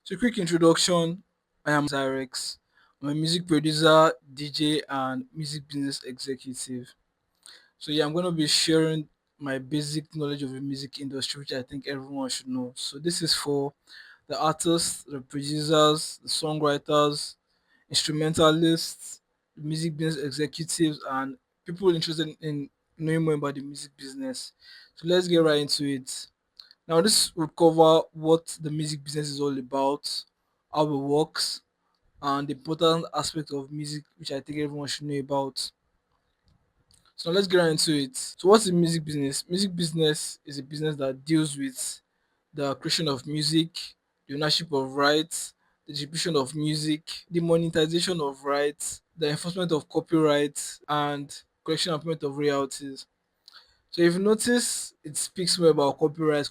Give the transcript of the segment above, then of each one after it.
So, quick introduction. I am Zyrex. I'm a music producer, DJ, and music business executive. So, yeah, I'm going to be sharing my basic knowledge of the music industry, which I think everyone should know. So, this is for the artists, the producers, the songwriters, instrumentalists, the music business executives, and people interested in knowing more about the music business. So, let's get right into it. Now, this will cover what the music business is all about, how it works, and the important aspect of music, which I think everyone should know about. So, let's get right into it. So, what's the music business? Music business is a business that deals with the creation of music, the ownership of rights, the distribution of music, the monetization of rights, the enforcement of copyright, and collection and payment of royalties. So if you notice, it speaks more about copyright.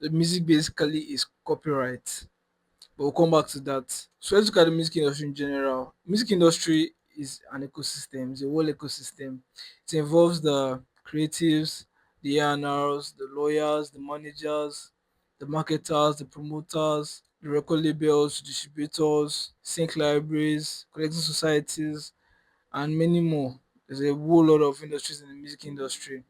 The music basically is copyright. But we'll come back to that. So let's look at the music industry in general. Music industry is an ecosystem, it's a whole ecosystem. It involves the creatives, the A&Rs, the lawyers, the managers, the marketers, the promoters, the record labels, distributors, sync libraries, collecting societies, and many more. There's a whole lot of industries in the music industry.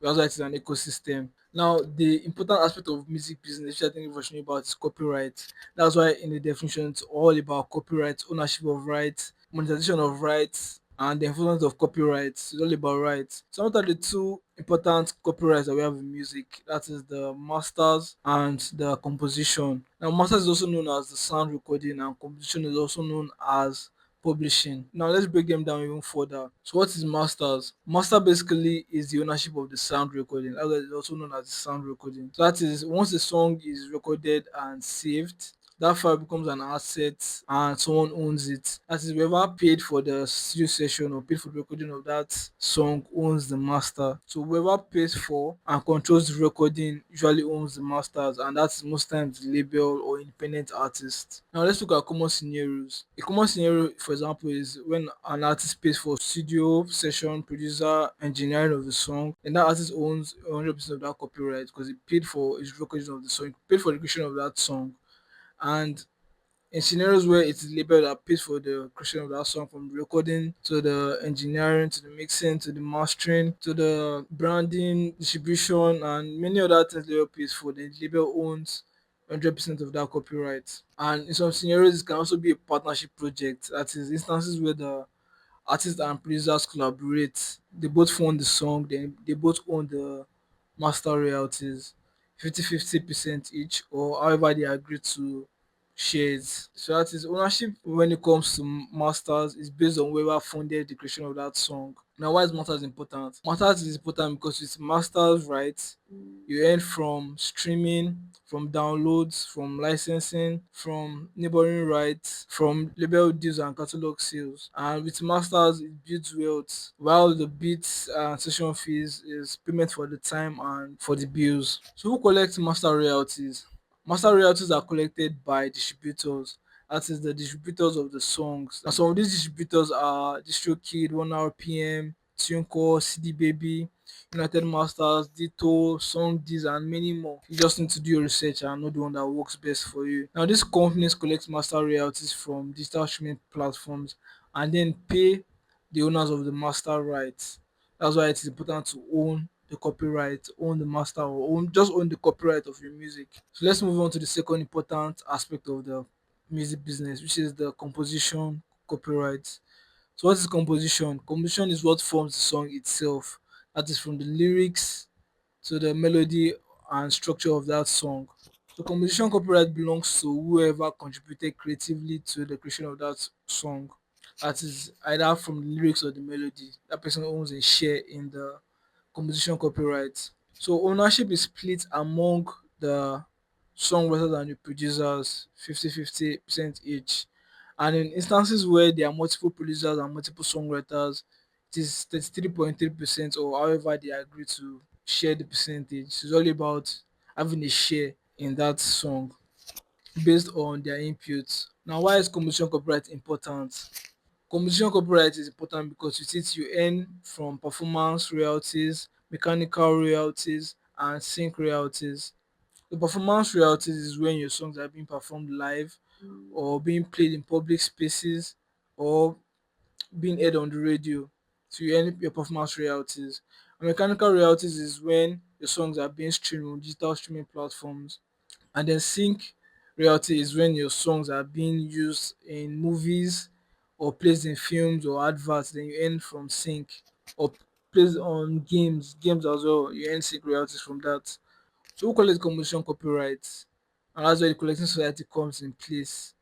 That's why it's an ecosystem. Now, the important aspect of music business, which I think we're talking about, is copyright. That's why in the definition, it's all about copyright, ownership of rights, monetization of rights, and the enforcement of copyrights. It's all about rights. So, what are the two important copyrights that we have in music? That is the masters and the composition. Now, masters is also known as the sound recording, and composition is also known as publishing. Now let's break them down even further. So what is masters? Master basically is the ownership of the sound recording. That is also known as the sound recording. So that is once a song is recorded and saved, that file becomes an asset and someone owns it. That is whoever paid for the studio session or paid for the recording of that song owns the master. So whoever pays for and controls the recording usually owns the masters, and that's most times the label or independent artist. Now let's look at common scenarios. A common scenario, for example, is when an artist pays for studio session, producer, engineering of the song, and that artist owns 100% of that copyright because he paid for his recording of the song, he paid for the creation of that song. And in scenarios where it's the label that pays for the creation of that song, from the recording to the engineering to the mixing to the mastering to the branding, distribution, and many other things the label pays for, the label owns 100% of that copyright. And in some scenarios, it can also be a partnership project. That is instances where the artists and producers collaborate. They both fund the song, then they both own the master royalties, 50-50% each, or however they agree to share it. So that is ownership when it comes to masters is based on whoever funded the creation of that song. Now, why is masters important? Masters is important because with masters rights, you earn from streaming, from downloads, from licensing, from neighboring rights, from label deals and catalog sales. And with masters, it builds wealth, while the beats and session fees is payment for the time and for the bills. So who collects master royalties? Master royalties are collected by distributors. That is the distributors of the songs. And some of these distributors are DistroKid, 1RPM, TuneCore, CD Baby, United Masters, Ditto, SongDiz, and many more. You just need to do your research and know the one that works best for you. Now, these companies collect master royalties from digital streaming platforms and then pay the owners of the master rights. That's why it is important to own the copyright, own the master, or own the copyright of your music. So let's move on to the second important aspect of the music business, which is the composition copyright. So what is composition? Composition is what forms the song itself. That is from the lyrics to the melody and structure of that song. So composition copyright belongs to whoever contributed creatively to the creation of that song. That is either from the lyrics or the melody. That person owns a share in the composition copyright. So ownership is split among the songwriters and the producers 50-50% each. And in instances where there are multiple producers and multiple songwriters, it is 33.3% or however they agree to share the percentage. It's all about having a share in that song based on their inputs. Now, why is composition copyright important? Composition copyright is important because with it you earn from performance royalties, mechanical royalties, and sync royalties. The performance royalties is when your songs are being performed live or being played in public spaces or being aired on the radio. So you earn your performance royalties. And mechanical royalties is when your songs are being streamed on digital streaming platforms. And then sync royalty is when your songs are being used in movies or placed in films or adverts, then you earn from sync. Or placed on games as well, you earn sync royalties from that. So we call it composition copyright. And that's where the collecting society comes in place.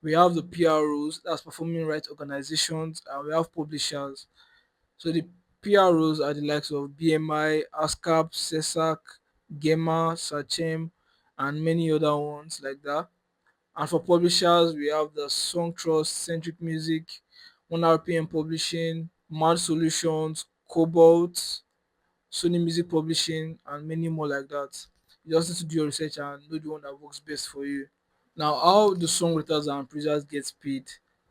We have the PROs, that's performing rights organizations, and we have publishers. So the PROs are the likes of BMI, ASCAP, CESAC, GEMA, SACHEM, and many other ones like that. And for publishers, we have the Song Trust, Centric Music, 1RPM Publishing, Mad Solutions, Cobalt, Sony Music Publishing, and many more like that. You just need to do your research and know the one that works best for you. Now, how the songwriters and producers get paid?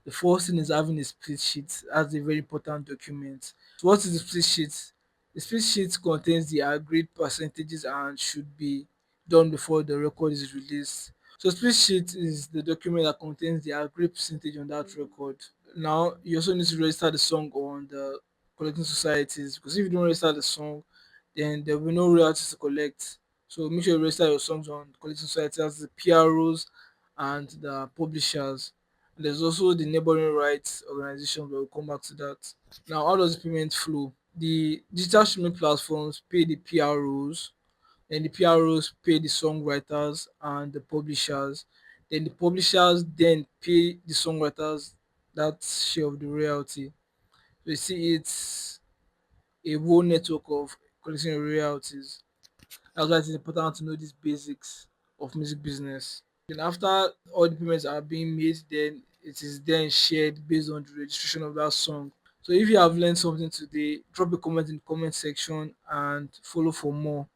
The first thing is having a split sheet. That's a very important document. So, what is the split sheet? The split sheet contains the agreed percentages and should be done before the record is released. So, split sheet is the document that contains the agreed percentage on that record. Now, you also need to register the song on the collecting societies because if you don't register the song, then there will be no royalties to collect. So make sure you register your songs on collecting societies as the PROs and the publishers. And there's also the neighboring rights organization, but we'll come back to that. Now, how does the payment flow? The digital streaming platforms pay the PROs, then the PROs pay the songwriters and the publishers. Then the publishers then pay the songwriters that share of the royalty. So you see, it's a whole network of collecting royalties. That's why it's important to know these basics of music business. Then after all the payments are being made, then it is then shared based on the registration of that song. So if you have learned something today, drop a comment in the comment section and follow for more.